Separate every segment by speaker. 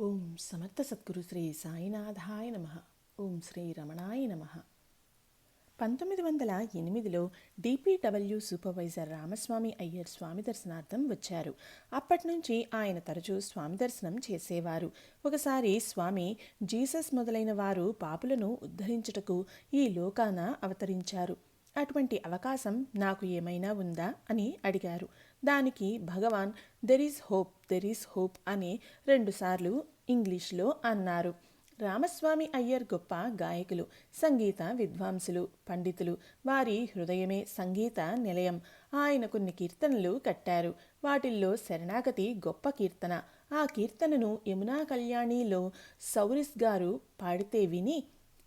Speaker 1: ఓం సమర్థ సద్గురు శ్రీ సాయినాథాయ నమ. ఓం శ్రీ రమణాయ నమ. 1908లో డిపిడబ్ల్యూ సూపర్వైజర్ రామస్వామి అయ్యర్ స్వామి దర్శనార్థం వచ్చారు. అప్పటి నుంచి ఆయన తరచూ స్వామి దర్శనం చేసేవారు. ఒకసారి స్వామి జీసస్ మొదలైన వారు పాపులను ఉద్ధరించుటకు ఈ లోకాన అవతరించారు. అటువంటి అవకాశం నాకు ఏమైనా ఉందా అని అడిగారు. దానికి భగవాన్ దెర్ ఈజ్ హోప్ అని 2 సార్లు ఇంగ్లీష్లో అన్నారు. రామస్వామి అయ్యర్ గొప్ప గాయకులు, సంగీత విద్వాంసులు, పండితులు. వారి హృదయమే సంగీత నిలయం. ఆయన కొన్ని కీర్తనలు కట్టారు. వాటిల్లో శరణాగతి గొప్ప కీర్తన. ఆ కీర్తనను యమునా కళ్యాణిలో సౌరిస్ గారు పాడితే విని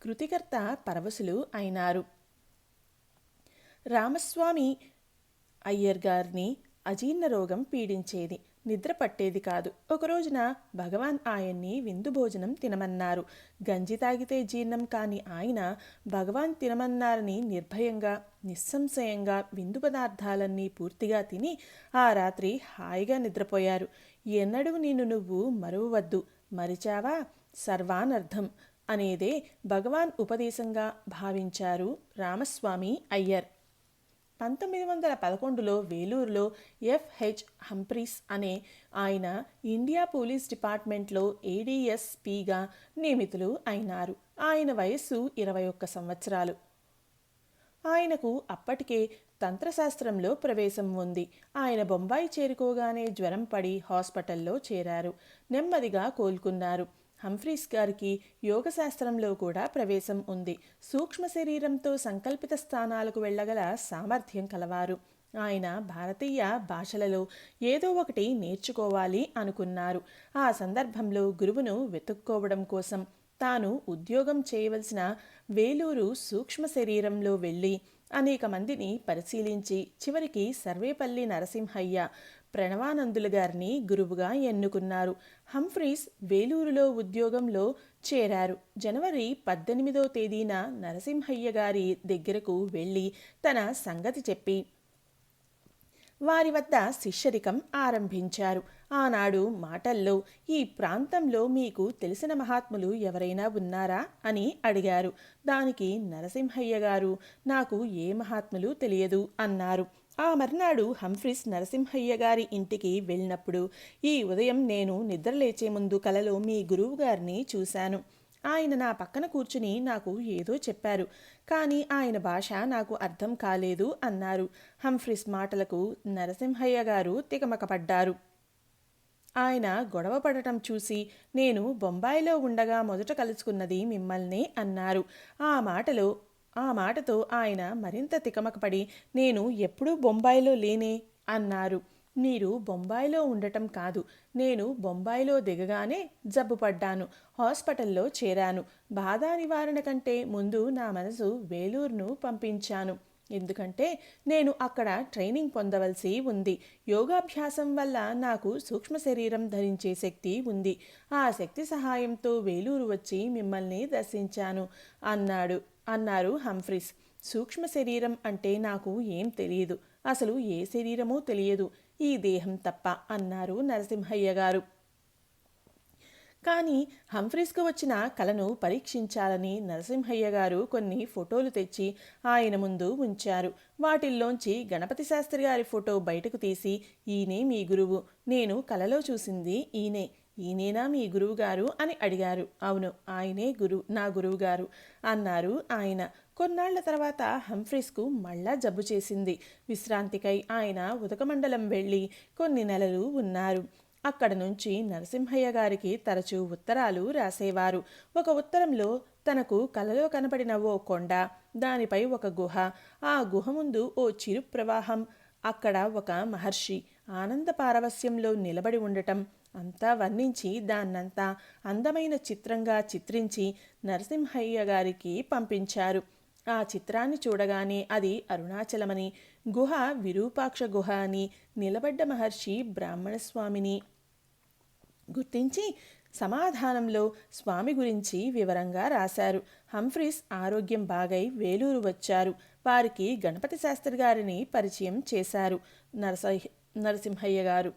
Speaker 1: కృతికర్త పరవశులు అయినారు. రామస్వామి అయ్యర్ గారిని అజీర్ణ రోగం పీడించేది. నిద్ర పట్టేది కాదు. ఒక రోజున భగవాన్ ఆయన్ని విందు భోజనం తినమన్నారు. గంజి తాగితే జీర్ణం కాని ఆయన భగవాన్ తినమన్నారని నిర్భయంగా నిస్సంశయంగా విందు పదార్థాలన్నీ పూర్తిగా తిని ఆ రాత్రి హాయిగా నిద్రపోయారు. ఎన్నడూ నిన్ను నువ్వు మరువవద్దు, మరిచావా సర్వానర్థం అనేదే భగవాన్ ఉపదేశంగా భావించారు రామస్వామి అయ్యర్. 1911లో వేలూరులో ఎఫ్హెచ్ హంఫ్రీస్ అనే ఆయన ఇండియా పోలీస్ డిపార్ట్మెంట్లో ఏడీఎస్పీగా నియమితులు అయినారు. ఆయన వయస్సు 21 సంవత్సరాలు. ఆయనకు అప్పటికే తంత్రశాస్త్రంలో ప్రవేశం ఉంది. ఆయన బొంబాయి చేరుకోగానే జ్వరం పడి హాస్పిటల్లో చేరారు. నెమ్మదిగా కోలుకున్నారు. హంఫ్రీస్ గారికి యోగశాస్త్రంలో కూడా ప్రవేశం ఉంది. సూక్ష్మ శరీరంతో సంకల్పిత స్థానాలకు వెళ్ళగల సామర్థ్యం కలవారు. ఆయన భారతీయ భాషలలో ఏదో ఒకటి నేర్చుకోవాలి అనుకున్నారు. ఆ సందర్భంలో గురువును వెతుక్కోవడం కోసం తాను ఉద్యోగం చేయవలసిన వేలూరు సూక్ష్మ శరీరంలో వెళ్ళి అనేక మందిని పరిశీలించి చివరికి సర్వేపల్లి నరసింహయ్య ప్రణవానందులు గారిని గురువుగా ఎన్నుకున్నారు. హంఫ్రీస్ వేలూరులో ఉద్యోగంలో చేరారు. జనవరి 18వ తేదీన నరసింహయ్య గారి దగ్గరకు వెళ్ళి తన సంగతి చెప్పి వారి వద్ద శిష్యరికం ఆరంభించారు. ఆనాడు మాటల్లో ఈ ప్రాంతంలో మీకు తెలిసిన మహాత్ములు ఎవరైనా ఉన్నారా అని అడిగారు. దానికి నరసింహయ్య గారు నాకు ఏ మహాత్ములు తెలియదు అన్నారు. ఆ మర్నాడు హంఫ్రీస్ నరసింహయ్య గారి ఇంటికి వెళ్ళినప్పుడు ఈ ఉదయం నేను నిద్రలేచే ముందు కలలో మీ గురువు గారిని చూశాను. ఆయన నా పక్కన కూర్చుని నాకు ఏదో చెప్పారు, కానీ ఆయన భాష నాకు అర్థం కాలేదు అన్నారు. హంఫ్రీస్ మాటలకు నరసింహయ్య గారు తికమకపడ్డారు. ఆయన గొడవ పడటం చూసి నేను బొంబాయిలో ఉండగా మొదట కలుసుకున్నది మిమ్మల్నే అన్నారు. ఆ మాటతో ఆయన మరింత తికమకపడి నేను ఎప్పుడూ బొంబాయిలో లేనే అన్నారు. మీరు బొంబాయిలో ఉండటం కాదు, నేను బొంబాయిలో దిగగానే జబ్బుపడ్డాను, హాస్పిటల్లో చేరాను. బాధ నివారణ కంటే ముందు నా మనసు వేలూరును పంపించాను. ఎందుకంటే నేను అక్కడ ట్రైనింగ్ పొందవలసి ఉంది. యోగాభ్యాసం వల్ల నాకు సూక్ష్మ శరీరం ధరించే శక్తి ఉంది. ఆ శక్తి సహాయంతో వేలూరు వచ్చి మిమ్మల్ని దర్శించాను అన్నారు హంఫ్రీస్. సూక్ష్మ శరీరం అంటే నాకు ఏం తెలియదు, అసలు ఏ శరీరమూ తెలియదు, ఈ దేహం తప్ప అన్నారు నరసింహయ్య గారు. కానీ హంఫ్రీస్కు వచ్చిన కలను పరీక్షించాలని నరసింహయ్య గారు కొన్ని ఫోటోలు తెచ్చి ఆయన ముందు ఉంచారు. వాటిల్లోంచి గణపతి శాస్త్రి గారి ఫోటో బయటకు తీసి ఈయనే మీ గురువు, నేను కలలో చూసింది ఈయనేనా మీ గురువుగారు అని అడిగారు. అవును, ఆయనే నా గురువుగారు అన్నారు ఆయన. కొన్నాళ్ల తర్వాత హంఫ్రీస్కు మళ్ళా జబ్బు చేసింది. విశ్రాంతికై ఆయన ఉదకమండలం వెళ్ళి కొన్ని నెలలు ఉన్నారు. అక్కడ నుంచి నరసింహయ్య గారికి తరచూ ఉత్తరాలు రాసేవారు. ఒక ఉత్తరంలో తనకు కలలో కనపడిన ఓ కొండ, దానిపై ఒక గుహ, ఆ గుహ ముందు ఓ చిరు ప్రవాహం, అక్కడ ఒక మహర్షి ఆనంద పారవస్యంలో నిలబడి ఉండటం అంతా వర్ణించి దాన్నంతా అందమైన చిత్రంగా చిత్రించి నరసింహయ్య గారికి పంపించారు. ఆ చిత్రాన్ని చూడగానే అది అరుణాచలమని, గుహ విరూపాక్ష గుహ అని, నిలబడ్డ మహర్షి బ్రాహ్మణస్వామిని గుర్తించి సమాధానంలో స్వామి గురించి వివరంగా రాశారు. హంఫ్రీస్ ఆరోగ్యం బాగై వేలూరు వచ్చారు. వారికి గణపతి శాస్త్రి గారిని పరిచయం చేశారు నరసింహయ్య గారు.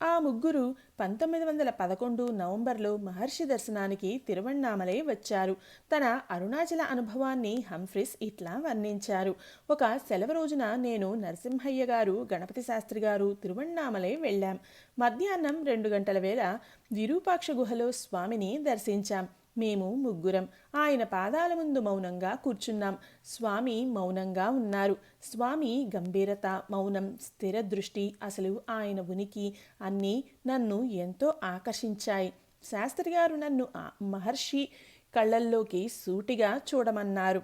Speaker 1: ఆ ముగ్గురు 1911 నవంబర్లో మహర్షి దర్శనానికి తిరువణ్ణామలై వచ్చారు. తన అరుణాచల అనుభవాన్ని హంఫ్రీస్ ఇట్లా వర్ణించారు. ఒక సెలవు రోజున నేను, నరసింహయ్య గారు, గణపతి శాస్త్రి గారు తిరువణ్ణామలై వెళ్ళాం. మధ్యాహ్నం 2 గంటల వేళ విరూపాక్ష గుహలో స్వామిని దర్శించాం. మేము ముగ్గురం ఆయన పాదాల ముందు మౌనంగా కూర్చున్నాం. స్వామి మౌనంగా ఉన్నారు. స్వామి గంభీరత, మౌనం, స్థిర దృష్టి, అసలు ఆయన ఉనికి అన్నీ నన్ను ఎంతో ఆకర్షించాయి. శాస్త్రి గారు నన్ను మహర్షి కళ్ళల్లోకి సూటిగా చూడమన్నారు.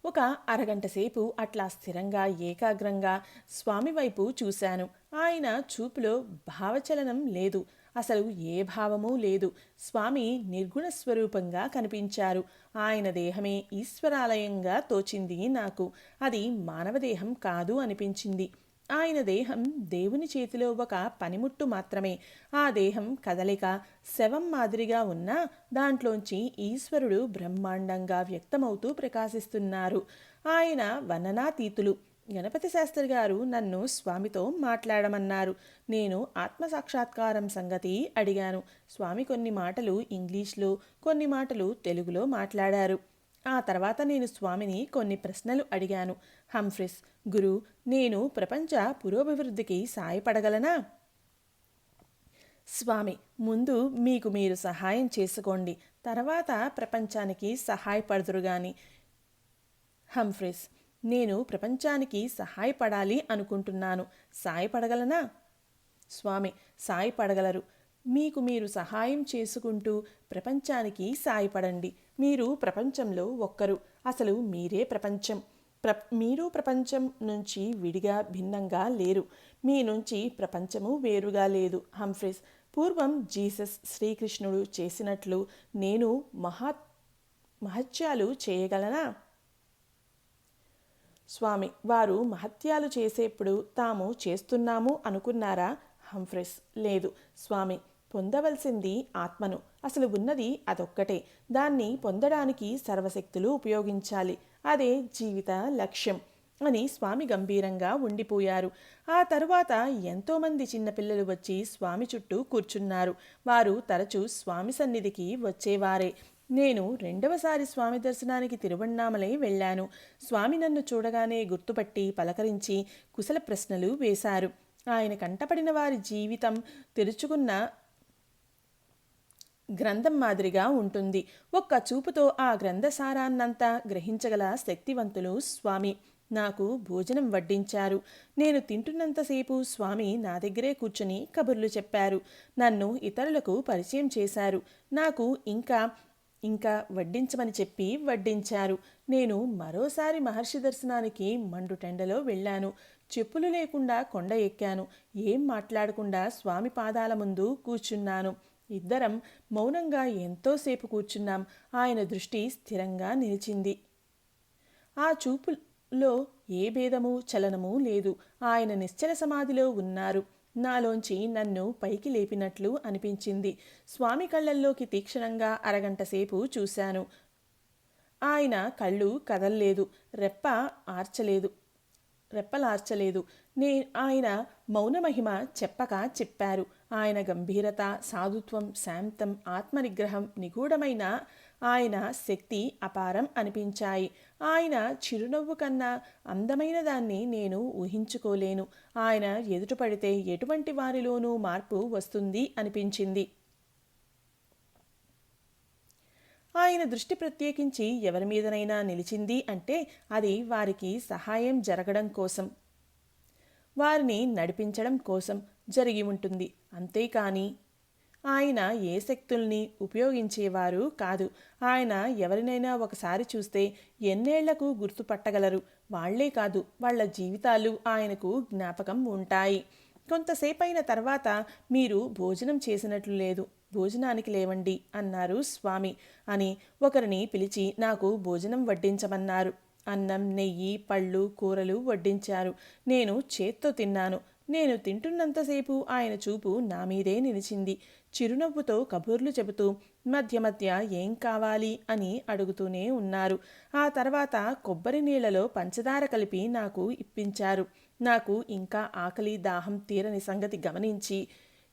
Speaker 1: ఒక అరగంట సేపు అట్లా స్థిరంగా ఏకాగ్రంగా స్వామి వైపు చూశాను. ఆయన చూపులో భావచలనం లేదు. అసలు ఏ భావమూ లేదు. స్వామి నిర్గుణ స్వరూపంగా కనిపించారు. ఆయన దేహమే ఈశ్వరాలయంగా తోచింది నాకు. అది మానవదేహం కాదు అనిపించింది. ఆయన దేహం దేవుని చేతిలో ఒక పనిముట్టు మాత్రమే. ఆ దేహం కదలిక శవం మాదిరిగా ఉన్నా దాంట్లోంచి ఈశ్వరుడు బ్రహ్మాండంగా వ్యక్తమవుతూ ప్రకాశిస్తున్నారు. ఆయన వర్ణనాతీతులు. గణపతి శాస్త్రి గారు నన్ను స్వామితో మాట్లాడమన్నారు. నేను ఆత్మసాక్షాత్కారం సంగతి అడిగాను. స్వామి కొన్ని మాటలు ఇంగ్లీష్లో, కొన్ని మాటలు తెలుగులో మాట్లాడారు. ఆ తర్వాత నేను స్వామిని కొన్ని ప్రశ్నలు అడిగాను. హంఫ్రీస్, గురు, నేను ప్రపంచ పురోభివృద్ధికి సాయపడగలనా? స్వామి, ముందు మీకు మీరు సహాయం చేసుకోండి, తర్వాత ప్రపంచానికి సహాయపడుదురుగాని. హంఫ్రీస్, నేను ప్రపంచానికి సహాయపడాలి అనుకుంటున్నాను. సాయపడగలనా? స్వామి, సాయపడగలరు. మీకు మీరు సహాయం చేసుకుంటూ ప్రపంచానికి సాయపడండి. మీరు ప్రపంచంలో ఒక్కరు. అసలు మీరే ప్రపంచం. మీరు ప్రపంచం నుంచి విడిగా భిన్నంగా లేరు. మీ నుంచి ప్రపంచము వేరుగా లేదు. హంఫ్రీస్, పూర్వం జీసస్ శ్రీకృష్ణుడు చేసినట్లు నేను మహత్యాలు చేయగలనా? స్వామి, వారు మహత్యాలు చేసేప్పుడు తాము చేస్తున్నాము అనుకున్నారా? హంఫ్రీస్, లేదు స్వామి, పొందవలసింది ఆత్మను. అసలు ఉన్నది అదొక్కటే. దాన్ని పొందడానికి సర్వశక్తులు ఉపయోగించాలి. అదే జీవిత లక్ష్యం అని స్వామి గంభీరంగా ఉండిపోయారు. ఆ తరువాత ఎంతోమంది చిన్నపిల్లలు వచ్చి స్వామి చుట్టూ కూర్చున్నారు. వారు తరచూ స్వామి సన్నిధికి వచ్చేవారే. నేను రెండవసారి స్వామి దర్శనానికి తిరువణ్ణామలై వెళ్ళాను. స్వామి నన్ను చూడగానే గుర్తుపట్టి పలకరించి కుశల ప్రశ్నలు వేశారు. ఆయన కంటపడిన వారి జీవితం తెరుచుకున్న గ్రంథం మాదిరిగా ఉంటుంది. ఒక్క చూపుతో ఆ గ్రంథసారాన్నంతా గ్రహించగల శక్తివంతులు స్వామి. నాకు భోజనం వడ్డించారు. నేను తింటున్నంతసేపు స్వామి నా దగ్గరే కూర్చుని కబుర్లు చెప్పారు. నన్ను ఇతరులకు పరిచయం చేశారు. నాకు ఇంకా వడ్డించమని చెప్పి వడ్డించారు. నేను మరోసారి మహర్షి దర్శనానికి మండుటెండలో వెళ్ళాను. చెప్పులు లేకుండా కొండ ఎక్కాను. ఏం మాట్లాడకుండా స్వామి పాదాల ముందు కూర్చున్నాను. ఇద్దరం మౌనంగా ఎంతోసేపు కూర్చున్నాం. ఆయన దృష్టి స్థిరంగా నిలిచింది. ఆ చూపులో ఏ భేదము చలనము లేదు. ఆయన నిశ్చల సమాధిలో ఉన్నారు. నాలోంచి నన్ను పైకి లేపినట్లు అనిపించింది. స్వామి కళ్ళల్లోకి తీక్షణంగా అరగంట సేపు చూశాను. ఆయన కళ్ళు కదల్లేదు, రెప్పలార్చలేదు. ఆయన మౌనమహిమ చెప్పక చెప్పారు. ఆయన గంభీరత, సాధుత్వం, శాంతం, ఆత్మనిగ్రహం, నిగూఢమైన ఆయన శక్తి అపారం అనిపించాయి. ఆయన చిరునవ్వు కన్నా అందమైన దాన్ని నేను ఊహించుకోలేను. ఆయన ఎదుటపడితే ఎటువంటి వారిలోనూ మార్పు వస్తుంది అనిపించింది. ఆయన దృష్టి ప్రత్యేకించి ఎవరి మీదనైనా నిలిచింది అంటే అది వారికి సహాయం జరగడం కోసం, వారిని నడిపించడం కోసం జరిగి ఉంటుంది. అంతేకాని ఆయన ఏ శక్తుల్ని ఉపయోగించేవారు కాదు. ఆయన ఎవరినైనా ఒకసారి చూస్తే ఎన్నేళ్లకు గుర్తుపట్టగలరు. వాళ్లే కాదు, వాళ్ల జీవితాలు ఆయనకు జ్ఞాపకం ఉంటాయి. కొంతసేపైన తర్వాత మీరు భోజనం చేసినట్లు లేదు, భోజనానికి లేవండి అన్నారు స్వామి అని ఒకరిని పిలిచి నాకు భోజనం వడ్డించమన్నారు. అన్నం, నెయ్యి, పళ్ళు, కూరలు వడ్డించారు. నేను చేత్తో తిన్నాను. నేను తింటున్నంతసేపు ఆయన చూపు నా మీదే నిలిచింది. చిరునవ్వుతో కబుర్లు చెబుతూ మధ్య మధ్య ఏం కావాలి అని అడుగుతూనే ఉన్నారు. ఆ తర్వాత కొబ్బరి నీళ్లలో పంచదార కలిపి నాకు ఇప్పించారు. నాకు ఇంకా ఆకలి దాహం తీరని సంగతి గమనించి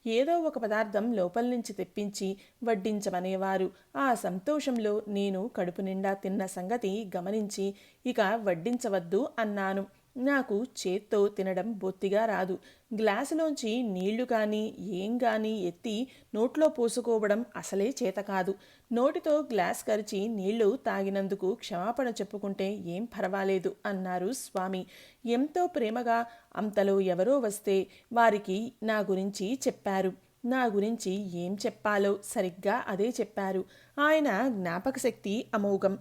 Speaker 1: ఏదో ఒక పదార్థం లోపల నుంచి తెప్పించి వడ్డించమనేవారు. ఆ సంతోషంలో నేను కడుపు నిండా తిన్న సంగతి గమనించి ఇక వడ్డించవద్దు అన్నాను. నాకు చేత్తో తినడం బొత్తిగా రాదు. గ్లాసులోంచి నీళ్లు కానీ ఏం కానీ ఎత్తి నోట్లో పోసుకోవడం అసలే చేత కాదు. నోటితో గ్లాస్ కరిచి నీళ్లు తాగినందుకు క్షమాపణ చెప్పుకుంటే ఏం పర్వాలేదు అన్నారు స్వామి ఎంతో ప్రేమగా. అంతలో ఎవరో వస్తే వారికి నా గురించి చెప్పారు. నా గురించి ఏం చెప్పాలో సరిగ్గా అదే చెప్పారు. ఆయన జ్ఞాపకశక్తి అమోఘం.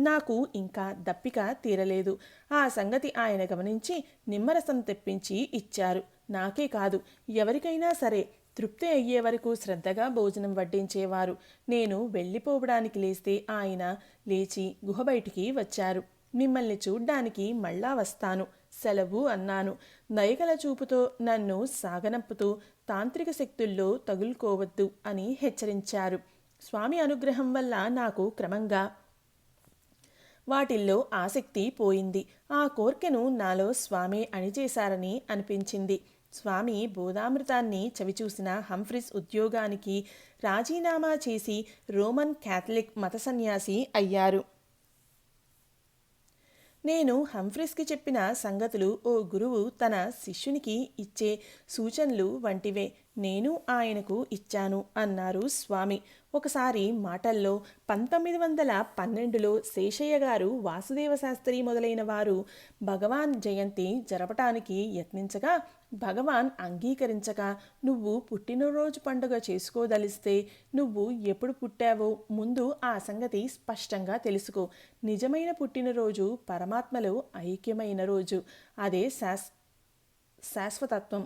Speaker 1: నాకు ఇంకా దప్పిక తీరలేదు. ఆ సంగతి ఆయన గమనించి నిమ్మరసం తెప్పించి ఇచ్చారు. నాకే కాదు, ఎవరికైనా సరే తృప్తి అయ్యే వరకు శ్రద్ధగా భోజనం వడ్డించేవారు. నేను వెళ్ళిపోవడానికి లేస్తే ఆయన లేచి గుహ బయటికి వచ్చారు. మిమ్మల్ని చూడ్డానికి మళ్ళా వస్తాను, సెలవు అన్నాను. దయగల చూపుతో నన్ను సాగనంపుతూ తాంత్రిక శక్తుల్లో తగులుకోవద్దు అని హెచ్చరించారు. స్వామి అనుగ్రహం వల్ల నాకు క్రమంగా వాటిల్లో ఆసక్తి పోయింది. ఆ కోర్కెను నాలో స్వామి అణిచేశారని అనిపించింది. స్వామి బోధామృతాన్ని చవిచూసిన హంఫ్రీస్ ఉద్యోగానికి రాజీనామా చేసి రోమన్ క్యాథలిక్ మత సన్యాసి అయ్యారు. నేను హంఫ్రీస్కి చెప్పిన సంగతులు ఓ గురువు తన శిష్యునికి ఇచ్చే సూచనలు వంటివే నేను ఆయనకు ఇచ్చాను అన్నారు స్వామి. ఒకసారి మాటల్లో 1912లో శేషయ్య గారు, వాసుదేవ శాస్త్రి మొదలైన వారు భగవాన్ జయంతి జరపటానికి యత్నించగా భగవాన్ అంగీకరించక, నువ్వు పుట్టినరోజు పండుగ చేసుకోదలిస్తే నువ్వు ఎప్పుడు పుట్టావో ముందు ఆ సంగతి స్పష్టంగా తెలుసుకో. నిజమైన పుట్టినరోజు పరమాత్మలో ఐక్యమైన రోజు. అదే శాశ్వతత్వం.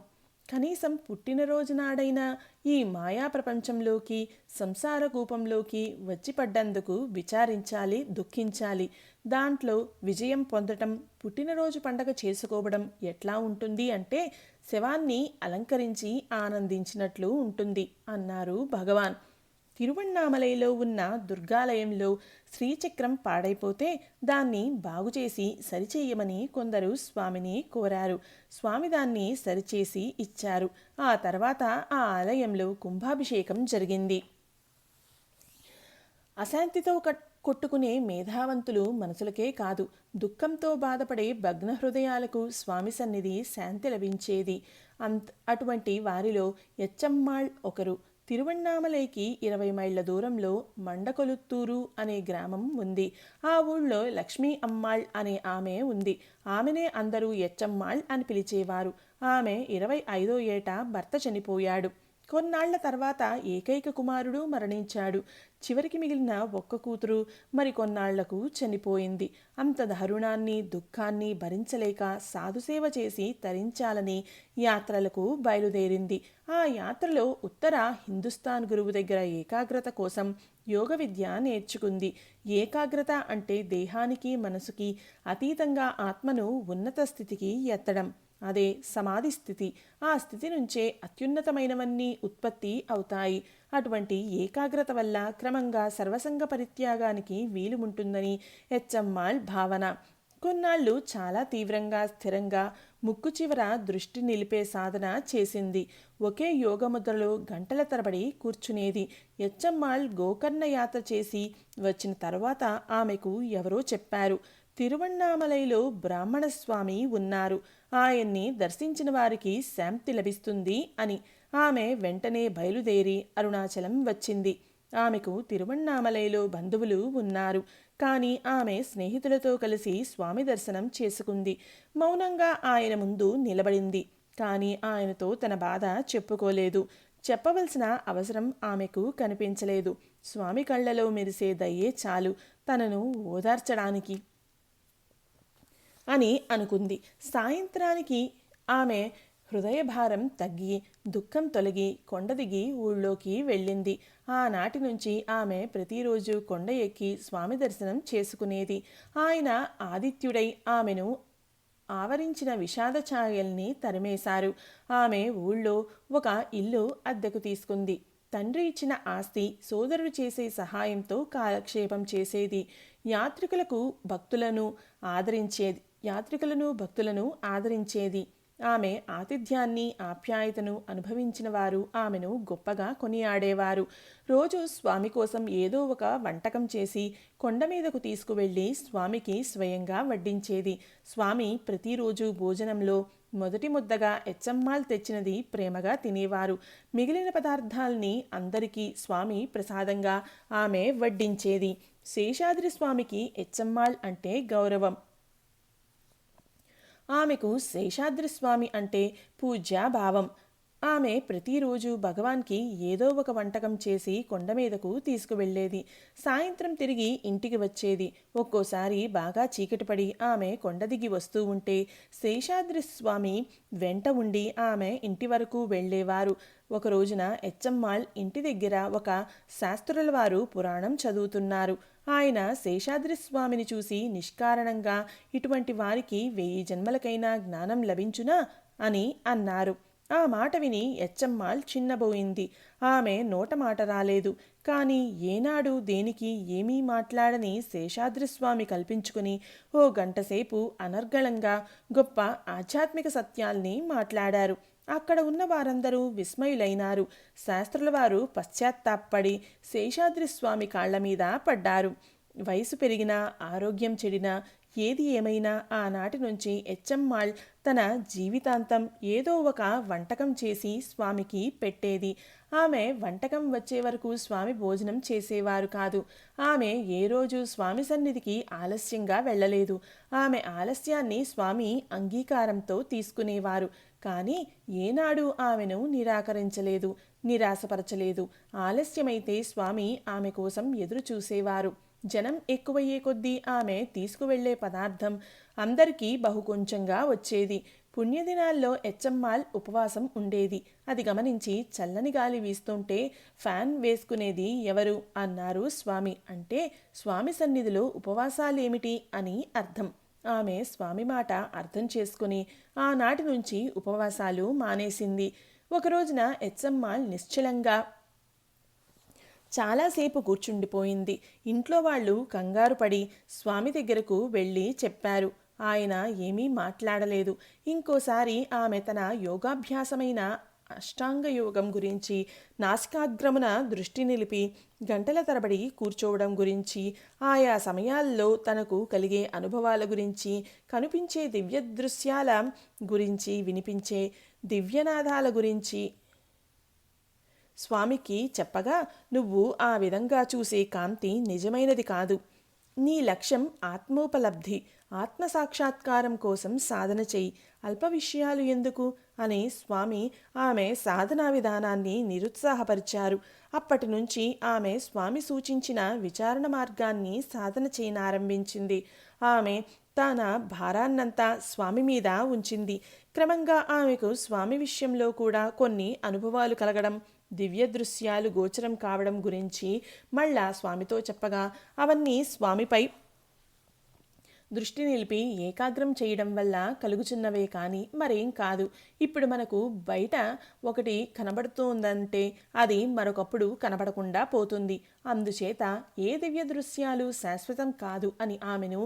Speaker 1: కనీసం పుట్టినరోజు నాడైనా ఈ మాయా ప్రపంచంలోకి, సంసార కూపంలోకి వచ్చిపడ్డందుకు విచారించాలి, దుఃఖించాలి. దాంట్లో విజయం పొందటం, పుట్టినరోజు పండగ చేసుకోవడం ఎట్లా ఉంటుంది అంటే శవాన్ని అలంకరించి ఆనందించినట్లు ఉంటుంది అన్నారు భగవాన్. తిరువణ్ణామలైలో ఉన్న దుర్గాలయంలో శ్రీచక్రం పాడైపోతే దాన్ని బాగుచేసి సరిచేయమని కొందరు స్వామిని కోరారు. స్వామి దాన్ని సరిచేసి ఇచ్చారు. ఆ తర్వాత ఆ ఆలయంలో కుంభాభిషేకం జరిగింది. అశాంతితో కొట్టుకునే మేధావంతులు మనసులకే కాదు, దుఃఖంతో బాధపడే భగ్న హృదయాలకు స్వామి సన్నిధి శాంతి లభించేది. అటువంటి వారిలో ఎచ్చమ్మాళ్ ఒకరు. తిరువణ్ణామలైకి 20 మైళ్ళ దూరంలో మండకొలుత్తూరు అనే గ్రామం ఉంది. ఆ ఊళ్ళో లక్ష్మీ అమ్మాళ్ అనే ఆమె ఉంది. ఆమెనే అందరూ ఎచ్చమ్మాళ్ అని పిలిచేవారు. ఆమె 25వ ఏట భర్త చనిపోయాడు. కొన్నాళ్ల తర్వాత ఏకైక కుమారుడు మరణించాడు. చివరికి మిగిలిన ఒక్క కూతురు మరికొన్నాళ్లకు చనిపోయింది. అంత దారుణాన్ని, దుఃఖాన్ని భరించలేక సాధుసేవ చేసి తరించాలని యాత్రలకు బయలుదేరింది. ఆ యాత్రలో ఉత్తర హిందుస్థాన్ గురువు దగ్గర ఏకాగ్రత కోసం యోగ విద్య నేర్చుకుంది. ఏకాగ్రత అంటే దేహానికి మనసుకి అతీతంగా ఆత్మను ఉన్నత స్థితికి ఎత్తడం. అదే సమాధి స్థితి. ఆ స్థితి నుంచే అత్యున్నతమైనవన్నీ ఉత్పత్తి అవుతాయి. అటువంటి ఏకాగ్రత వల్ల క్రమంగా సర్వసంగ పరిత్యాగానికి వీలుముంటుందని ఎచ్చమ్మాళ్ భావన. కొన్నాళ్ళు చాలా తీవ్రంగా, స్థిరంగా ముక్కు చివర దృష్టి నిలిపే సాధన చేసింది. ఒకే యోగముద్రలో గంటల తరబడి కూర్చునేది. ఎచ్చమ్మాళ్ గోకర్ణ యాత్ర చేసి వచ్చిన తర్వాత ఆమెకు ఎవరో చెప్పారు, తిరువణ్ణామలైలో బ్రాహ్మణస్వామి ఉన్నారు, ఆయన్ని దర్శించిన వారికి శాంతి లభిస్తుంది అని. ఆమె వెంటనే బయలుదేరి అరుణాచలం వచ్చింది. ఆమెకు తిరువణ్ణామలైలో బంధువులు ఉన్నారు. కానీ ఆమె స్నేహితులతో కలిసి స్వామి దర్శనం చేసుకుంది. మౌనంగా ఆయన ముందు నిలబడింది. కానీ ఆయనతో తన బాధ చెప్పుకోలేదు. చెప్పవలసిన అవసరం ఆమెకు కనిపించలేదు. స్వామి కళ్ళలో మెరిసే దయ్యే చాలు తనను ఓదార్చడానికి అని అనుకుంది. సాయంత్రానికి ఆమె హృదయభారం తగ్గి, దుఃఖం తొలగి కొండ దిగి ఊళ్ళోకి వెళ్ళింది. ఆనాటి నుంచి ఆమె ప్రతిరోజు కొండ ఎక్కి స్వామి దర్శనం చేసుకునేది. ఆయన ఆదిత్యుడై ఆమెను ఆవరించిన విషాద ఛాయల్ని తరిమేశారు. ఆమె ఊళ్ళో ఒక ఇల్లు అద్దెకు తీసుకుంది. తండ్రి ఇచ్చిన ఆస్తి, సోదరుడు చేసే సహాయంతో కాలక్షేపం చేసేది. యాత్రికులను భక్తులను ఆదరించేది. ఆమె ఆతిథ్యాన్ని ఆప్యాయతను అనుభవించిన వారు ఆమెను గొప్పగా కొనియాడేవారు. రోజు స్వామి కోసం ఏదో ఒక వంటకం చేసి కొండ మీదకు తీసుకువెళ్ళి స్వామికి స్వయంగా వడ్డించేది. స్వామి ప్రతిరోజు భోజనంలో మొదటి ముద్దగా ఎచ్చమ్మాள் తెచ్చినది ప్రేమగా తినేవారు. మిగిలిన పదార్థాల్ని అందరికీ స్వామి ప్రసాదంగా ఆమె వడ్డించేది. శేషాద్రి స్వామికి ఎచ్చమ్మాళ్ అంటే గౌరవం. ఆమెకు శేషాద్రిస్వామి అంటే పూజ్యాభావం. ఆమె ప్రతిరోజు భగవాన్కి ఏదో ఒక వంటకం చేసి కొండ మీదకు తీసుకువెళ్ళేది. సాయంత్రం తిరిగి ఇంటికి వచ్చేది. ఒక్కోసారి బాగా చీకటిపడి ఆమె కొండ దిగి వస్తూ ఉంటే శేషాద్రిస్వామి వెంట ఉండి ఆమె ఇంటి వరకు వెళ్ళేవారు. ఒక రోజున ఎచ్చమ్మాళ్ ఇంటి దగ్గర ఒక శాస్త్రుల వారు పురాణం చదువుతున్నారు. ఆయన శేషాద్రిస్వామిని చూసి నిష్కారణంగా ఇటువంటి వారికి 1000 జన్మలకైనా జ్ఞానం లభించునా అని అన్నారు. ఆ మాట విని ఎచ్చమ్మాళ్ చిన్నబోయింది. ఆమె నోట మాట రాలేదు. కానీ ఏనాడు దేనికి ఏమీ మాట్లాడని శేషాద్రిస్వామి కల్పించుకుని ఓ గంటసేపు అనర్గళంగా గొప్ప ఆధ్యాత్మిక సత్యాల్ని మాట్లాడారు. అక్కడ ఉన్న వారందరూ విస్మయులైనారు. శాస్త్రుల వారు పశ్చాత్తాపడి శేషాద్రిస్వామి కాళ్ల మీద పడ్డారు. వయసు పెరిగినా ఆరోగ్యం చెడినా ఏది ఏమైనా ఆనాటి నుంచి ఎచ్చమ్మాళ్ తన జీవితాంతం ఏదో ఒక వంటకం చేసి స్వామికి పెట్టేది. ఆమె వంటకం వచ్చే వరకు స్వామి భోజనం చేసేవారు కాదు. ఆమె ఏ రోజు స్వామి సన్నిధికి ఆలస్యంగా వెళ్ళలేదు. ఆమె ఆలస్యాన్ని స్వామి అంగీకారంతో తీసుకునేవారు. కానీ ఏనాడు ఆమెను నిరాకరించలేదు, నిరాశపరచలేదు. ఆలస్యమైతే స్వామి ఆమె కోసం ఎదురు చూసేవారు. జనం ఎక్కువయ్యే కొద్దీ ఆమె తీసుకువెళ్లే పదార్థం అందరికీ బహుకొంచెంగా వచ్చేది. పుణ్యదినాల్లో ఎచ్చమ్మాళ్ ఉపవాసం ఉండేది. అది గమనించి చల్లని గాలి వీస్తుంటే ఫ్యాన్ వేసుకునేది ఎవరు అన్నారు స్వామి. అంటే స్వామి సన్నిధిలో ఉపవాసాలేమిటి అని అర్థం. ఆమె స్వామి మాట అర్థం చేసుకుని ఆనాటి నుంచి ఉపవాసాలు మానేసింది. ఒకరోజున ఎచ్చమ్మాళ్ నిశ్చలంగా చాలాసేపు కూర్చుండిపోయింది. ఇంట్లో వాళ్ళు కంగారు పడి స్వామి దగ్గరకు వెళ్ళి చెప్పారు. ఆయన ఏమీ మాట్లాడలేదు. ఇంకోసారి ఆమె తన యోగాభ్యాసమైన అష్టాంగ యోగం గురించి నాసికాగ్రమున దృష్టి నిలిపి గంటల తరబడి కూర్చోవడం గురించి, ఆయా సమయాల్లో తనకు కలిగే అనుభవాల గురించి, కనిపించే దివ్య దృశ్యాల గురించి, వినిపించే దివ్యనాదాల గురించి స్వామికి చెప్పగా, నువ్వు ఆ విధంగా చూసే కాంతి నిజమైనది కాదు. నీ లక్ష్యం ఆత్మోపలబ్ధి, ఆత్మసాక్షాత్కారం కోసం సాధన చెయ్యి. అల్ప విషయాలు ఎందుకు అని స్వామి ఆమె సాధనా విధానాన్ని నిరుత్సాహపరిచారు. అప్పటి నుంచి ఆమె స్వామి సూచించిన విచారణ మార్గాన్ని సాధన చేయనారంభించింది. ఆమె తన భారాన్నంతా స్వామి మీద ఉంచింది. క్రమంగా ఆమెకు స్వామి విషయంలో కూడా కొన్ని అనుభవాలు కలగడం, దివ్య దృశ్యాలు గోచరం కావడం గురించి మళ్ళా స్వామితో చెప్పగా అవన్నీ స్వామిపై దృష్టి నిలిపి ఏకాగ్రం చేయడం వల్ల కలుగుచున్నవే కానీ మరేం కాదు. ఇప్పుడు మనకు బయట ఒకటి కనబడుతోందంటే అది మరొకప్పుడు కనబడకుండా పోతుంది. అందుచేత ఏ దివ్య దృశ్యాలు శాశ్వతం కాదు అని ఆమెను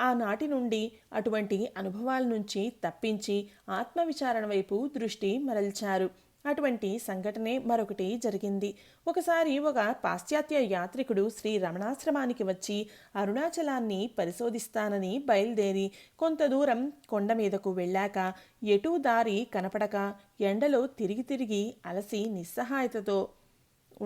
Speaker 1: ఆనాటి నుండి అటువంటి అనుభవాల నుంచి తప్పించి ఆత్మవిచారణ వైపు దృష్టి మరల్చారు. అటువంటి సంఘటనే మరొకటి జరిగింది. ఒకసారి ఒక పాశ్చాత్య యాత్రికుడు శ్రీ రమణాశ్రమానికి వచ్చి అరుణాచలాన్ని పరిశోధిస్తానని బయలుదేరి కొంత దూరం కొండ మీదకు వెళ్ళాక ఎటూ దారి కనపడక ఎండలో తిరిగి తిరిగి అలసి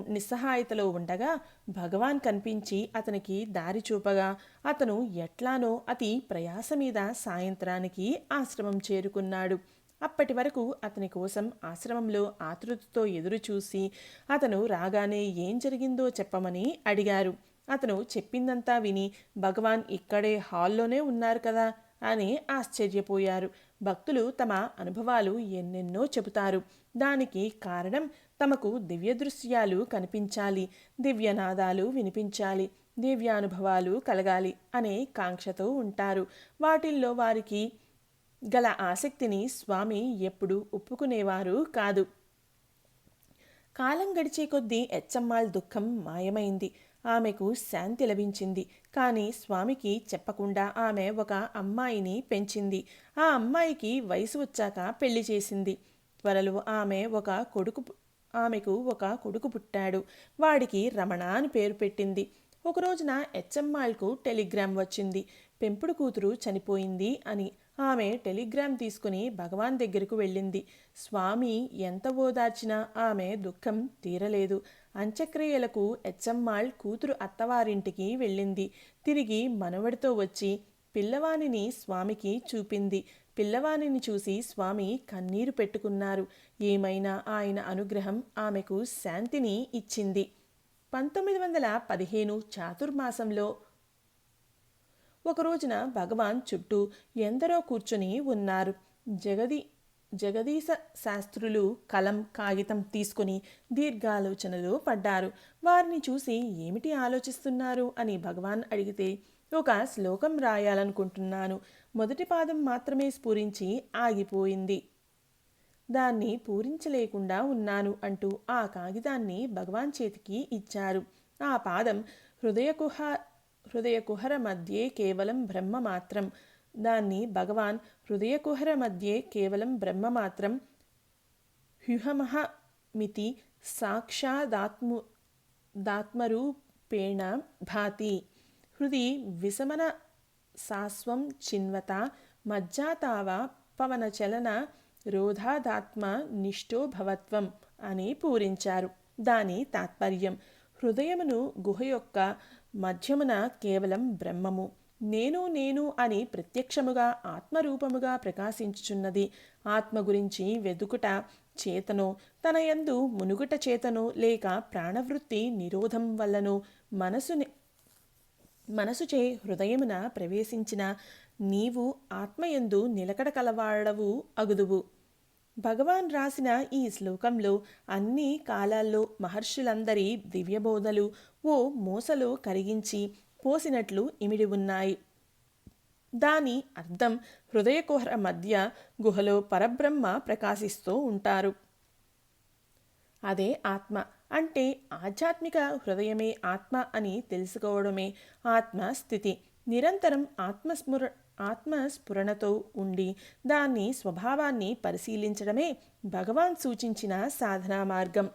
Speaker 1: నిస్సహాయతలో ఉండగా భగవాన్ కనిపించి అతనికి దారి చూపగా అతను ఎట్లానో అతి ప్రయాస మీద సాయంత్రానికి ఆశ్రమం చేరుకున్నాడు. అప్పటి వరకు అతని కోసం ఆశ్రమంలో ఆతృతతో ఎదురుచూసి అతను రాగానే ఏం జరిగిందో చెప్పమని అడిగారు. అతను చెప్పిందంతా విని భగవాన్ ఇక్కడే హాల్లోనే ఉన్నారు కదా అని ఆశ్చర్యపోయారు. భక్తులు తమ అనుభవాలు ఎన్నెన్నో చెబుతారు. దానికి కారణం తమకు దివ్య దృశ్యాలు కనిపించాలి, దివ్యనాదాలు వినిపించాలి, దివ్యానుభవాలు కలగాలి అనే కాంక్షతో ఉంటారు. వాటిల్లో వారికి గల ఆసక్తిని స్వామి ఎప్పుడూ ఒప్పుకునేవారు కాదు. కాలం గడిచే కొద్దీ ఎచ్చమ్మాళ్ దుఃఖం మాయమైంది. ఆమెకు శాంతి లభించింది. కానీ స్వామికి చెప్పకుండా ఆమె ఒక అమ్మాయిని పెంచింది. ఆ అమ్మాయికి వయసు వచ్చాక పెళ్లి చేసింది. త్వరలో ఆమెకు ఒక కొడుకు పుట్టాడు. వాడికి రమణ అని పేరు పెట్టింది. ఒక రోజున హెచ్ఎంఆర్కు టెలిగ్రామ్ వచ్చింది. పెంపుడు కూతురు చనిపోయింది అని. ఆమె టెలిగ్రామ్ తీసుకుని భగవాన్ దగ్గరకు వెళ్ళింది. స్వామి ఎంత ఓదార్చినా ఆమె దుఃఖం తీరలేదు. అంత్యక్రియలకు హెచ్ఎంఆర్ కూతురు అత్తవారింటికి వెళ్ళింది. తిరిగి మనవడితో వచ్చి పిల్లవానిని స్వామికి చూపింది. పిల్లవానిని చూసి స్వామి కన్నీరు పెట్టుకున్నారు. ఏమైనా ఆయన అనుగ్రహం ఆమెకు శాంతిని ఇచ్చింది. 1915 చాతుర్మాసంలో ఒక రోజున భగవాన్ చుట్టూ ఎందరో కూర్చుని ఉన్నారు. జగదీశ శాస్త్రులు కలం కాగితం తీసుకుని దీర్ఘాలోచనలో పడ్డారు. వారిని చూసి ఏమిటి ఆలోచిస్తున్నారు అని భగవాన్ అడిగితే, ఒక శ్లోకం రాయాలనుకుంటున్నాను. మొదటి పాదం మాత్రమే స్ఫురించి ఆగిపోయింది. దాన్ని పూరించలేకుండా ఉన్నాను అంటూ ఆ కాగితాన్ని భగవాన్ చేతికి ఇచ్చారు. ఆ పాదం హృదయకుహర మధ్యే కేవలం బ్రహ్మ మాత్రం. దాన్ని భగవాన్ హృదయకుహర మధ్యే కేవలం బ్రహ్మ మాత్రం హ్యుహమహమితి సాక్షాదాత్మరూపేణ భాతి. హృది విషమన సాస్వం చిన్వత మజ్జాతావ పవనచలన రోధాదాత్మ నిష్టో భవత్వం అని పూరించారు. దాని తాత్పర్యం, హృదయమును గుహ యొక్క మధ్యమున కేవలం బ్రహ్మము, నేను అని ప్రత్యక్షముగా ఆత్మరూపముగా ప్రకాశించుచున్నది. ఆత్మ గురించి వెదుకుట చేతనో, తన యందు మునుగుట చేతనో, లేక ప్రాణవృత్తి నిరోధం వల్లనో మనసుచే హృదయమున ప్రవేశించిన నీవు ఆత్మయందు నిలకడ కలవాడవు అగుదువు. భగవాన్ రాసిన ఈ శ్లోకంలో అన్ని కాలాల్లో మహర్షులందరి దివ్యబోధలు ఓ మూసలో కరిగించి పోసినట్లు ఇమిడి ఉన్నాయి. దాని అర్థం, హృదయకుహర మధ్య గుహలో పరబ్రహ్మ ప్రకాశిస్తూ ఉంటారు. అదే ఆత్మ. అంటే ఆధ్యాత్మిక హృదయమే ఆత్మ అని తెలుసుకోవడమే ఆత్మస్థితి. నిరంతరం ఆత్మస్ఫురణతో ఉండి దాని స్వభావాన్ని పరిశీలించడమే భగవాన్ సూచించిన సాధనా మార్గం.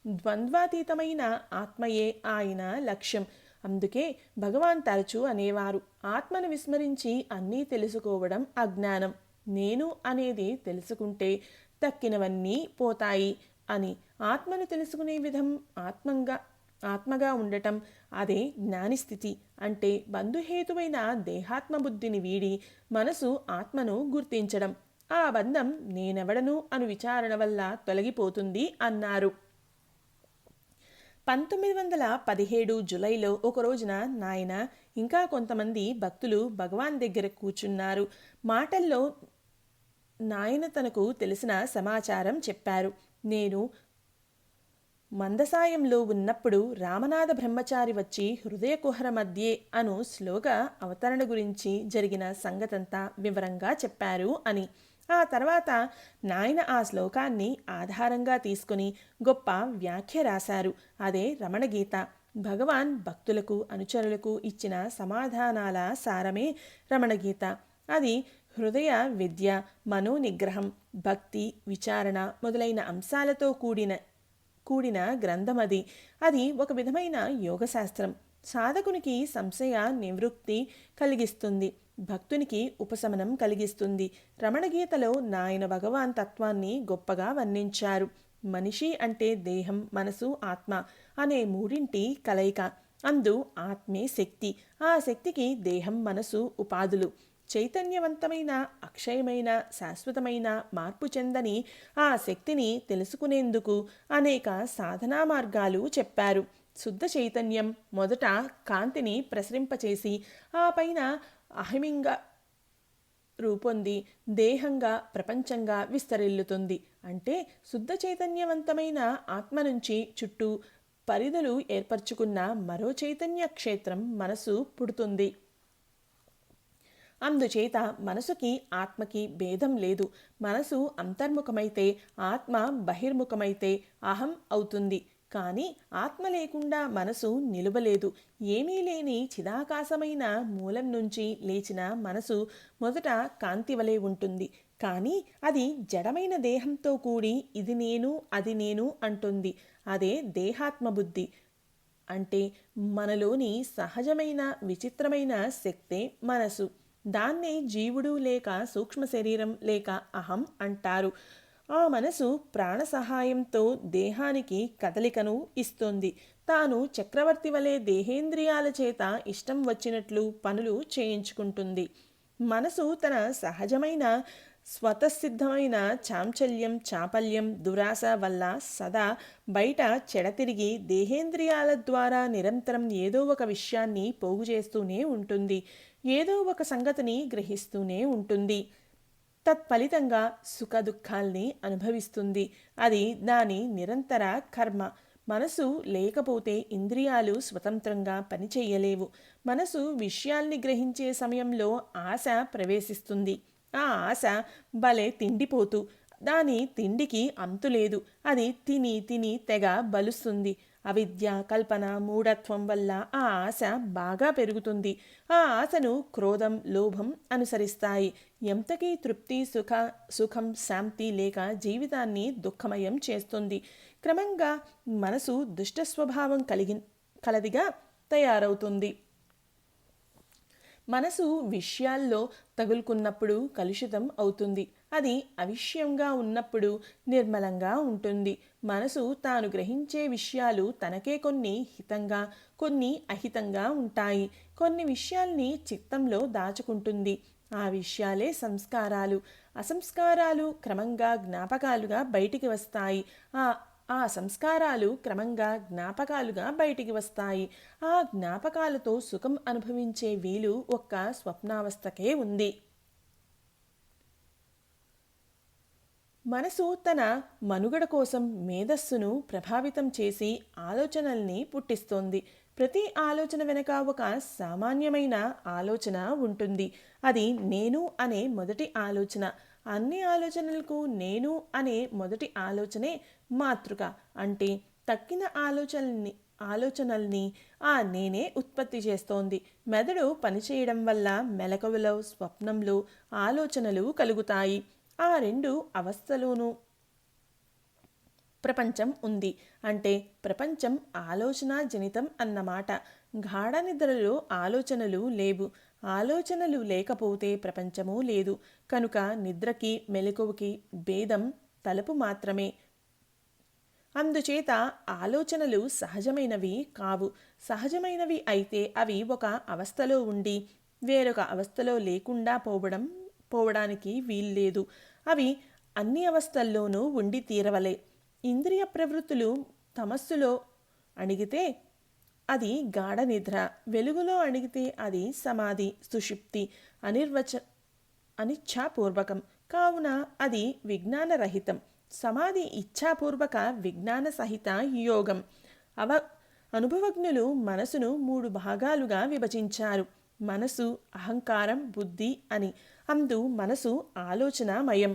Speaker 1: ద్వంద్వాతీతమైన ఆత్మయే ఆయన లక్ష్యం. అందుకే భగవాన్ తరచూ అనేవారు, ఆత్మను విస్మరించి అన్నీ తెలుసుకోవడం అజ్ఞానం. నేను అనేది తెలుసుకుంటే తక్కినవన్నీ పోతాయి అని. ఆత్మను తెలుసుకునే విధం ఆత్మగా ఉండటం, అదే జ్ఞానిస్థితి. అంటే బంధుహేతువైన దేహాత్మబుద్ధిని వీడి మనసు ఆత్మను గుర్తించడం. ఆ బంధం నేనెవడను అను విచారణ వల్ల తొలగిపోతుంది అన్నారు. 1917 జూలైలో ఒక రోజున నాయన ఇంకా కొంతమంది భక్తులు భగవాన్ దగ్గర కూర్చున్నారు. మాటల్లో నాయన తనకు తెలిసిన సమాచారం చెప్పారు. నేను మందసాయంలో ఉన్నప్పుడు రామనాథ బ్రహ్మచారి వచ్చి హృదయకుహర మధ్యే అను శ్లోక అవతరణ గురించి జరిగిన సంగతంతా వివరంగా చెప్పారు అని. ఆ తర్వాత నాయన ఆ శ్లోకాన్ని ఆధారంగా తీసుకుని గొప్ప వ్యాఖ్య రాశారు. అదే రమణగీత. భగవాన్ భక్తులకు అనుచరులకు ఇచ్చిన సమాధానాల సారమే రమణగీత. అది హృదయ విద్య, మనోనిగ్రహం, భక్తి, విచారణ మొదలైన అంశాలతో కూడిన గ్రంథమది. అది ఒక విధమైన యోగశాస్త్రం. సాధకునికి సంశయ నివృత్తి కలిగిస్తుంది, భక్తునికి ఉపశమనం కలిగిస్తుంది. రమణగీతలో నాయన భగవాన్ తత్వాన్ని గొప్పగా వర్ణించారు. మనిషి అంటే దేహం, మనసు, ఆత్మ అనే మూడింటి కలయిక. అందు ఆత్మే శక్తి. ఆ శక్తికి దేహం, మనసు ఉపాధులు. చైతన్యవంతమైన, అక్షయమైన, శాశ్వతమైన, మార్పు చెందని ఆ శక్తిని తెలుసుకునేందుకు అనేక సాధనా మార్గాలు చెప్పారు. శుద్ధ చైతన్యం మొదట కాంతిని ప్రసరింపచేసి ఆ పైన అహిమింగా రూపొంది దేహంగా, ప్రపంచంగా విస్తరిల్లుతుంది. అంటే శుద్ధ చైతన్యవంతమైన ఆత్మ నుంచి చుట్టూ పరిధులు ఏర్పరచుకున్న మరో చైతన్య క్షేత్రం మనసు పుడుతుంది. అందుచేత మనసుకి ఆత్మకి భేదం లేదు. మనసు అంతర్ముఖమైతే, ఆత్మ బహిర్ముఖమైతే అహం అవుతుంది. కానీ ఆత్మ లేకుండా మనసు నిలువలేదు. ఏమీ లేని చిదాకాశమైన మూలం నుంచి లేచిన మనసు మొదట కాంతి వలె ఉంటుంది. కానీ అది జడమైన దేహంతో కూడి ఇది నేను అది నేను అంటుంది. అదే దేహాత్మ బుద్ధి. అంటే మనలోని సహజమైన విచిత్రమైన శక్తే మనసు. దాన్నే జీవుడు లేక సూక్ష్మ శరీరం లేక అహం అంటారు. ఆ మనసు ప్రాణ సహాయంతో దేహానికి కదలికను ఇస్తుంది. తాను చక్రవర్తి వలె దేహేంద్రియాల చేత ఇష్టం వచ్చినట్లు పనులు చేయించుకుంటుంది. మనసు తన సహజమైన స్వతసిద్ధమైన చాంచల్యం చాపల్యం దురాశ వల్ల సదా బయట చెడతిరిగి దేహేంద్రియాల ద్వారా నిరంతరం ఏదో ఒక విషయాన్ని పోగు చేస్తూనే ఉంటుంది. ఏదో ఒక సంగతిని గ్రహిస్తూనే ఉంటుంది. తత్ఫలితంగా సుఖ దుఃఖాల్ని అనుభవిస్తుంది. అది దాని నిరంతర కర్మ. మనసు లేకపోతే ఇంద్రియాలు స్వతంత్రంగా పనిచేయలేవు. మనసు విషయాల్ని గ్రహించే సమయంలో ఆశ ప్రవేశిస్తుంది. ఆ ఆశ భలే తిండిపోతూ. దాని తిండికి అంతులేదు. అది తిని తిని తెగ బలుస్తుంది. అవిద్య కల్పన మూఢత్వం వల్ల ఆ ఆశ బాగా పెరుగుతుంది. ఆ ఆశను క్రోధం లోభం అనుసరిస్తాయి. ఎంతకీ తృప్తి సుఖం శాంతి లేక జీవితాన్ని దుఃఖమయం చేస్తుంది. క్రమంగా మనసు దుష్ట స్వభావం కలదిగా తయారవుతుంది. మనసు విషయాల్లో తగులుకున్నప్పుడు కలుషితం అవుతుంది. అది అవిషయంగా ఉన్నప్పుడు నిర్మలంగా ఉంటుంది. మనసు తాను గ్రహించే విషయాలు తనకే కొన్ని హితంగా కొన్ని అహితంగా ఉంటాయి. కొన్ని విషయాల్ని చిత్తంలో దాచుకుంటుంది. ఆ విషయాలే సంస్కారాలు. అసంస్కారాలు క్రమంగా జ్ఞాపకాలుగా బయటికి వస్తాయి. ఆ సంస్కారాలు క్రమంగా జ్ఞాపకాలుగా బయటికి వస్తాయి. ఆ జ్ఞాపకాలతో సుఖం అనుభవించే వీలు ఒక్క స్వప్నావస్థకే ఉంది. మనసు తన మనుగడ కోసం మేధస్సును ప్రభావితం చేసి ఆలోచనల్ని పుట్టిస్తోంది. ప్రతి ఆలోచన వెనక ఒక సామాన్యమైన ఆలోచన ఉంటుంది. అది నేను అనే మొదటి ఆలోచన. అన్ని ఆలోచనలకు నేను అనే మొదటి ఆలోచనే మాతృక. అంటే తక్కిన ఆలోచనల్ని ఆ నేనే ఉత్పత్తి చేస్తోంది. మెదడు పనిచేయడం వల్ల మెలకువలో స్వప్నంలో ఆలోచనలు కలుగుతాయి. ఆ రెండు అవస్థలోనూ ప్రపంచం ఉంది. అంటే ప్రపంచం ఆలోచన జనితం అన్నమాట. గాఢ నిద్రలో ఆలోచనలు లేవు. ఆలోచనలు లేకపోతే ప్రపంచమూ లేదు. కనుక నిద్రకి మెలకువకి భేదం తలుపు మాత్రమే. అందుచేత ఆలోచనలు సహజమైనవి కావు. సహజమైనవి అయితే అవి ఒక అవస్థలో ఉండి వేరొక అవస్థలో లేకుండా పోవడానికి వీల్లేదు. అవి అన్ని అవస్థల్లోనూ ఉండి తీరవలే. ఇంద్రియ ప్రవృత్తులు తమస్సులో అణిగితే అది గాఢ నిద్ర. వెలుగులో అణిగితే అది సమాధి సుషుప్తి. అనిచ్ఛాపూర్వకం కావున అది విజ్ఞానరహితం. సమాధి ఇచ్ఛాపూర్వక విజ్ఞాన సహిత యోగం. అనుభవజ్ఞులు మనసును 3 భాగాలుగా విభజించారు. మనసు అహంకారం బుద్ధి అని. అందు మనసు ఆలోచనామయం.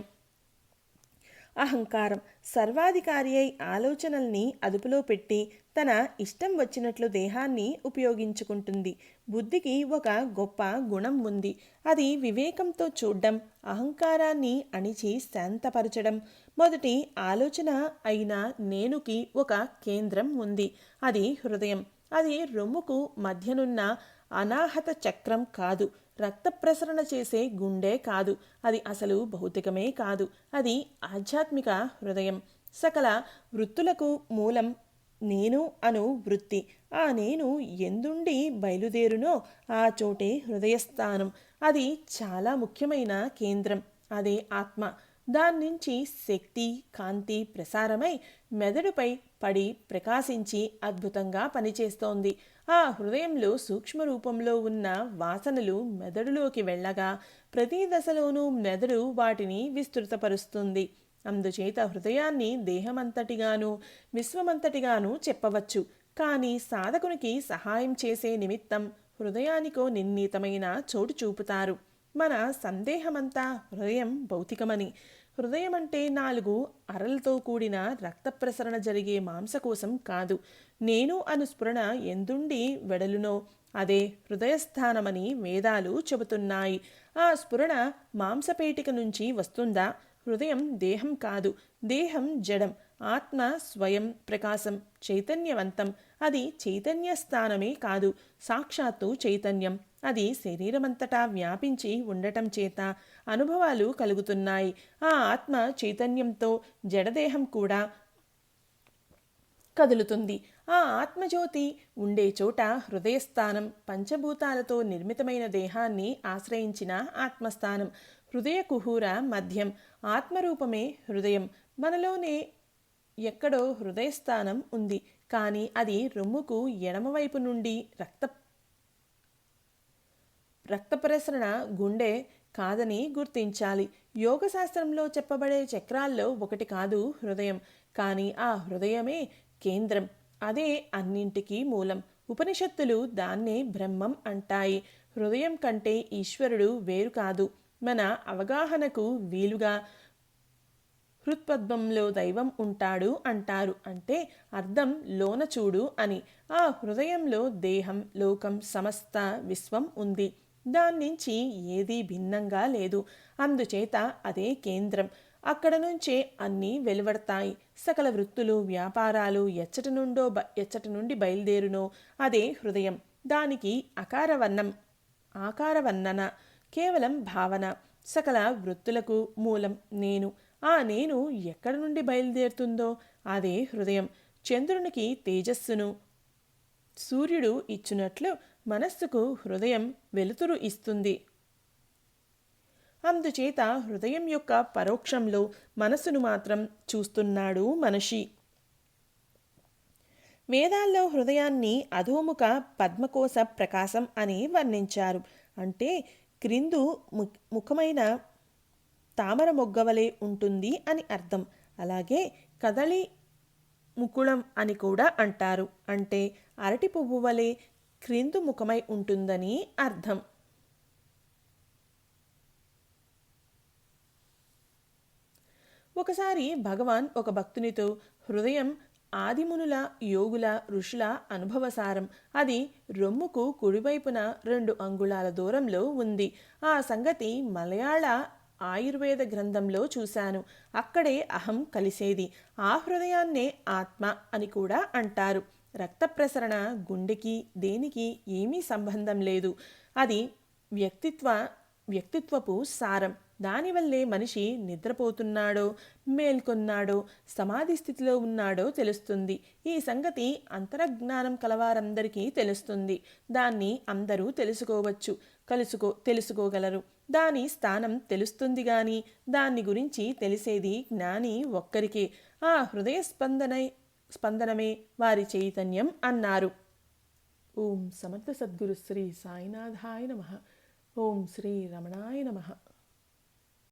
Speaker 1: అహంకారం సర్వాధికారి అయి ఆలోచనల్ని అదుపులో పెట్టి తన ఇష్టం వచ్చినట్లు దేహాన్ని ఉపయోగించుకుంటుంది. బుద్ధికి ఒక గొప్ప గుణం ఉంది. అది వివేకంతో చూడడం, అహంకారాన్ని అణిచి శాంతపరచడం. మొదటి ఆలోచన అయిన నేనుకి ఒక కేంద్రం ఉంది. అది హృదయం. అది రొమ్ముకు మధ్యనున్న అనాహత చక్రం కాదు. రక్త ప్రసరణ చేసే గుండె కాదు. అది అసలు భౌతికమే కాదు. అది ఆధ్యాత్మిక హృదయం. సకల వృత్తులకు మూలం నేను అను వృత్తి. ఆ నేను ఎందుండి బయలుదేరునో ఆ చోటే హృదయస్థానం. అది చాలా ముఖ్యమైన కేంద్రం. అదే ఆత్మ. దాని నుంచి శక్తి కాంతి ప్రసారమై మెదడుపై పడి ప్రకాశించి అద్భుతంగా పనిచేస్తోంది. ఆ హృదయంలో సూక్ష్మ రూపంలో ఉన్న వాసనలు మెదడులోకి వెళ్ళగా ప్రతి దశలోనూ మెదడు వాటిని విస్తృతపరుస్తుంది. అందుచేత హృదయాన్ని దేహమంతటిగాను విశ్వమంతటిగాను చెప్పవచ్చు. కానీ సాధకునికి సహాయం చేసే నిమిత్తం హృదయానికో నిర్ణీతమైన చోటు చూపుతారు. మన సందేహమంతా హృదయం భౌతికమని. హృదయం అంటే 4 అరలతో కూడిన రక్త ప్రసరణ జరిగే మాంసకోశం కాదు. నేను అను స్ఫురణ ఎందుండి వెడలునో అదే హృదయస్థానమని వేదాలు చెబుతున్నాయి. ఆ స్ఫురణ మాంసపేటిక నుంచి వస్తుందా? హృదయం దేహం కాదు. దేహం జడం. ఆత్మ స్వయం ప్రకాశం, చైతన్యవంతం. అది చైతన్య స్థానమే కాదు, సాక్షాత్తు చైతన్యం. అది శరీరమంతటా వ్యాపించి ఉండటం చేత అనుభవాలు కలుగుతున్నాయి. ఆ ఆత్మ చైతన్యంతో జడదేహం కూడా కదులుతుంది. ఆ ఆత్మజ్యోతి ఉండే చోట హృదయస్థానం. పంచభూతాలతో నిర్మితమైన దేహాన్ని ఆశ్రయించిన ఆత్మస్థానం. హృదయ కుహూర మధ్యం. ఆత్మరూపమే హృదయం. మనలోనే ఎక్కడో హృదయస్థానం ఉంది, కానీ అది రొమ్ముకు ఎడమవైపు నుండి రక్త ప్రసరణ గుండె కాదని గుర్తించాలి. యోగశాస్త్రంలో చెప్పబడే చక్రాల్లో ఒకటి కాదు హృదయం, కానీ ఆ హృదయమే కేంద్రం. అదే అన్నింటికీ మూలం. ఉపనిషత్తులు దాన్నే బ్రహ్మం అంటాయి. హృదయం కంటే ఈశ్వరుడు వేరు కాదు. మన అవగాహనకు వీలుగా హృత్పద్మంలో దైవం ఉంటాడు అంటారు. అంటే అర్థం లోన చూడు అని. ఆ హృదయంలో దేహం, లోకం, సమస్త విశ్వం ఉంది. దాన్నించి ఏదీ భిన్నంగా లేదు. అందుచేత అదే కేంద్రం. అక్కడ నుంచే అన్నీ వెలువడతాయి. సకల వృత్తులు, వ్యాపారాలు ఎచ్చటి నుండి బయలుదేరునో అదే హృదయం. దానికి ఆకారవర్ణన కేవలం భావన. సకల వృత్తులకు మూలం నేను. ఆ నేను ఎక్కడి నుండి బయలుదేరుతుందో అదే హృదయం. చంద్రునికి తేజస్సును సూర్యుడు ఇచ్చినట్లు మనస్సుకు హృదయం వెలుతురు ఇస్తుంది. అందుచేత హృదయం యొక్క పరోక్షంలో మనస్సును మాత్రం చూస్తున్నాడు మనిషి. వేదాల్లో హృదయాన్ని అధోముఖ పద్మకోశ ప్రకాశం అని వర్ణించారు. అంటే క్రిందు ముఖమైన తామర మొగ్గవలే ఉంటుంది అని అర్థం. అలాగే కదలి ముకుళం అని కూడా అంటారు. అంటే అరటి పువ్వు వలె క్రిందు ముఖమై ఉంటుందని అర్థం. ఒకసారి భగవాన్ ఒక భక్తునితో, హృదయం ఆదిమునుల, యోగుల, ఋషుల అనుభవసారం. అది రొమ్ముకు కుడివైపున 2 అంగుళాల దూరంలో ఉంది. ఆ సంగతి మలయాళ ఆయుర్వేద గ్రంథంలో చూశాను. అక్కడే అహం కలిసేది. ఆ హృదయాన్నే ఆత్మ అని కూడా అంటారు. రక్త ప్రసరణ గుండెకి దేనికి ఏమీ సంబంధం లేదు. అది వ్యక్తిత్వపు సారం. దానివల్లే మనిషి నిద్రపోతున్నాడో, మేల్కొన్నాడో, సమాధి స్థితిలో ఉన్నాడో తెలుస్తుంది. ఈ సంగతి అంతరజ్ఞానం కలవారందరికీ తెలుస్తుంది. దాన్ని అందరూ తెలుసుకోగలరు. దాని స్థానం తెలుస్తుంది గాని దాన్ని గురించి తెలిసేది జ్ఞాని ఒక్కరికే. ఆ హృదయ స్పందనమే వారి చైతన్యం అన్నారు. ఓం సమర్థ సద్గురు శ్రీ సాయినాథాయ నమః. ఓం శ్రీ రమణాయ నమః.